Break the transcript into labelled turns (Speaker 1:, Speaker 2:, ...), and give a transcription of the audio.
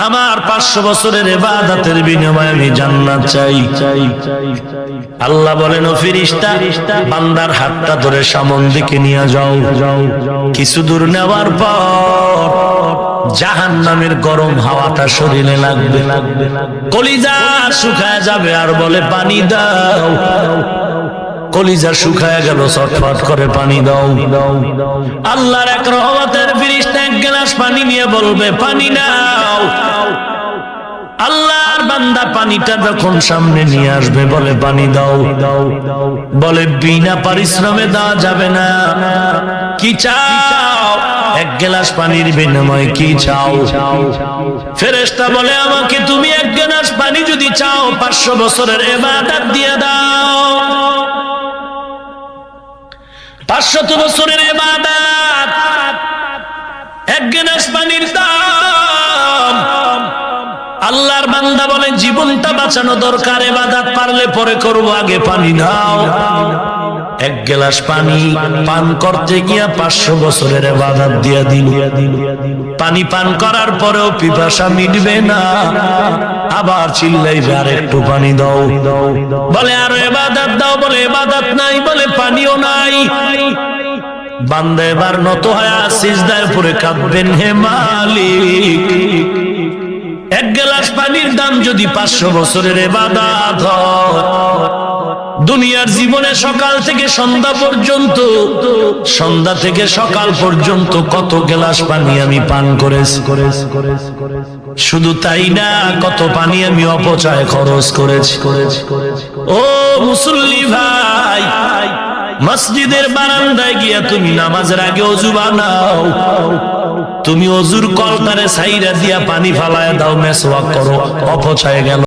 Speaker 1: আমার 500 বছরের ইবাদতের বিনিময়ে আমি জান্নাত চাই। আল্লাহ বলেন, ও ফেরেশতা, বান্দার হাতটা ধরে সামন দিকে নিয়ে যাও। কিছু দূর নেওয়ার পর জাহান্নামের গরম হাওয়াটা শরীরে লাগবে, কলিজা শুকায় যাবে, আর বলে পানি দাও। কলিজা শুকায় গেল, ছটফট করে পানি দাও। আল্লাহর এক রহমতের ফেরেশতা এক গ্লাস পানি নিয়ে বলবে, পানি নাও। আল্লাহর বান্দা পানিটা যখন সামনে নিয়ে আসবে, বলে পানি দাও। বলে বিনা পরিশ্রমে দেওয়া যাবে না। কি চাও? এক গ্লাস পানির বিনিময়ে কি চাও? ফেরেশতা বলে, আমাকে তুমি এক গ্লাস পানি যদি চাও, 500 বছরের ইবাদত দিয়ে দাও। 500 বছরের ইবাদত, এক গ্লাস পানির দাম। আল্লাহর বান্দা বলে, জীবনটা বাঁচানো দরকার, ইবাদত পারলে পরে করব, আগে পানি দাও। এক গ্লাস পানি পান করতে গিয়া 500 বছরের ইবাদত দিয়া দিল। পানি পান করার পরেও পিপাসা মিটবে না, আবার চিল্লাইবে, আর একটু পানি দাও। বলে আরো ইবাদত দাও। বলে ইবাদত নাই, বলে পানিও নাই। বান্দা এবার নত হয়ে সিজদায় পড়ে কাঁদবেন, হে মালিক, এক গ্লাস পানির দাম যদি 500 বছরের ইবাদত হয়, দুনিয়ার জীবনে সকাল থেকে সন্ধ্যা পর্যন্ত, সন্ধ্যা থেকে সকাল পর্যন্ত কত গ্লাস পানি আমি পান করেছি। শুধু তাই না, কত পানি আমি অপচয় খরচ করেছি। ও মুসল্লি ভাই, মসজিদের বারান্দায় গিয়া তুমি নামাজের আগে ওযু বানাও। তুমি ওযুর কলটারে ছাইরা দিয়া পানি ফালায়া দাও, মেসওয়াক করো, অপচয় গেল।